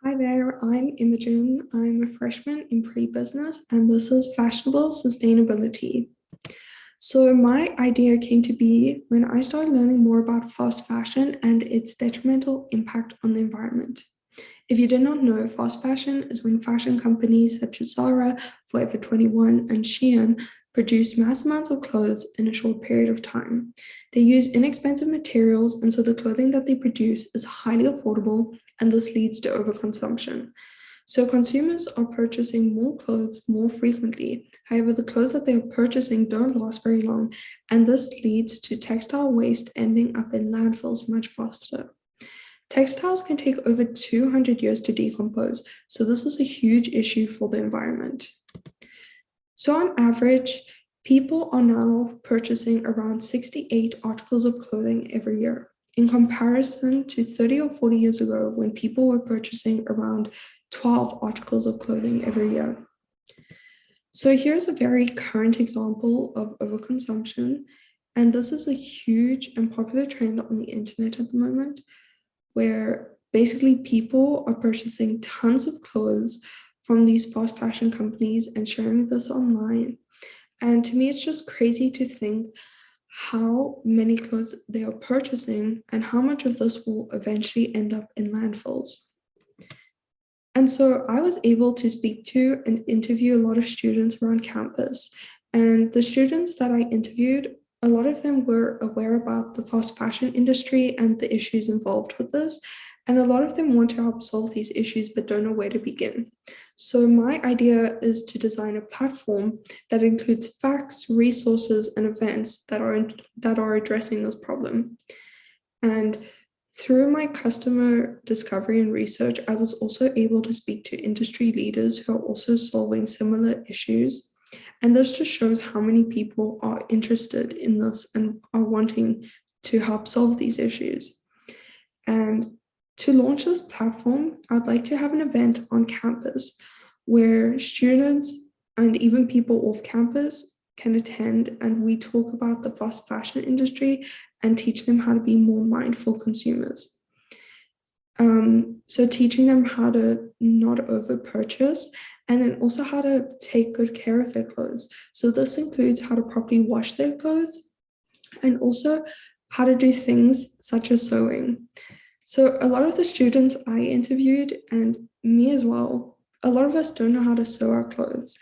Hi there, I'm Imogen. I'm a freshman in pre-business, and this is Fashionable Sustainability. So, my idea came to be when I started learning more about fast fashion and its detrimental impact on the environment. If you did not know, fast fashion is when fashion companies such as Zara, Forever 21, and Shein produce mass amounts of clothes in a short period of time. They use inexpensive materials, and so the clothing that they produce is highly affordable, and this leads to overconsumption. So consumers are purchasing more clothes more frequently. However, the clothes that they are purchasing don't last very long, and this leads to textile waste ending up in landfills much faster. Textiles can take over 200 years to decompose, so this is a huge issue for the environment. So, on average, people are now purchasing around 68 articles of clothing every year, in comparison to 30 or 40 years ago when people were purchasing around 12 articles of clothing every year. So, here's a very current example of overconsumption, and this is a huge and popular trend on the internet at the moment where basically people are purchasing tons of clothes from these fast fashion companies and sharing this online. And to me, it's just crazy to think how many clothes they are purchasing and how much of this will eventually end up in landfills. And so I was able to speak to and interview a lot of students around campus. And the students that I interviewed, a lot of them were aware about the fast fashion industry and the issues involved with this. And a lot of them want to help solve these issues but don't know where to begin. So, my idea is to design a platform that includes facts, resources, and events that are addressing this problem. And through my customer discovery and research, I was also able to speak to industry leaders who are also solving similar issues. And this just shows how many people are interested in this and are wanting to help solve these issues. And to launch this platform, I'd like to have an event on campus where students and even people off campus can attend and we talk about the fast fashion industry and teach them how to be more mindful consumers. So teaching them how to not over purchase and then also how to take good care of their clothes. So this includes how to properly wash their clothes and also how to do things such as sewing. So a lot of the students I interviewed and me as well, a lot of us don't know how to sew our clothes.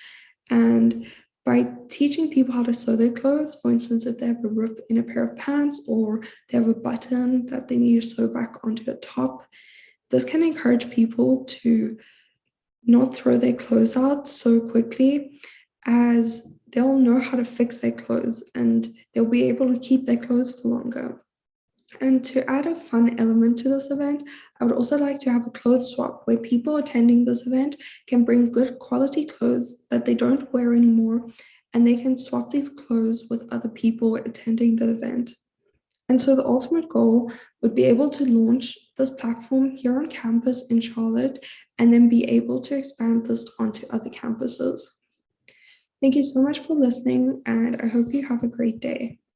And by teaching people how to sew their clothes, for instance, if they have a rip in a pair of pants or they have a button that they need to sew back onto a top, this can encourage people to not throw their clothes out so quickly as they'll know how to fix their clothes and they'll be able to keep their clothes for longer. And to add a fun element to this event, I would also like to have a clothes swap where people attending this event can bring good quality clothes that they don't wear anymore, and they can swap these clothes with other people attending the event. And so the ultimate goal would be able to launch this platform here on campus in Charlotte and then be able to expand this onto other campuses. Thank you so much for listening, and I hope you have a great day.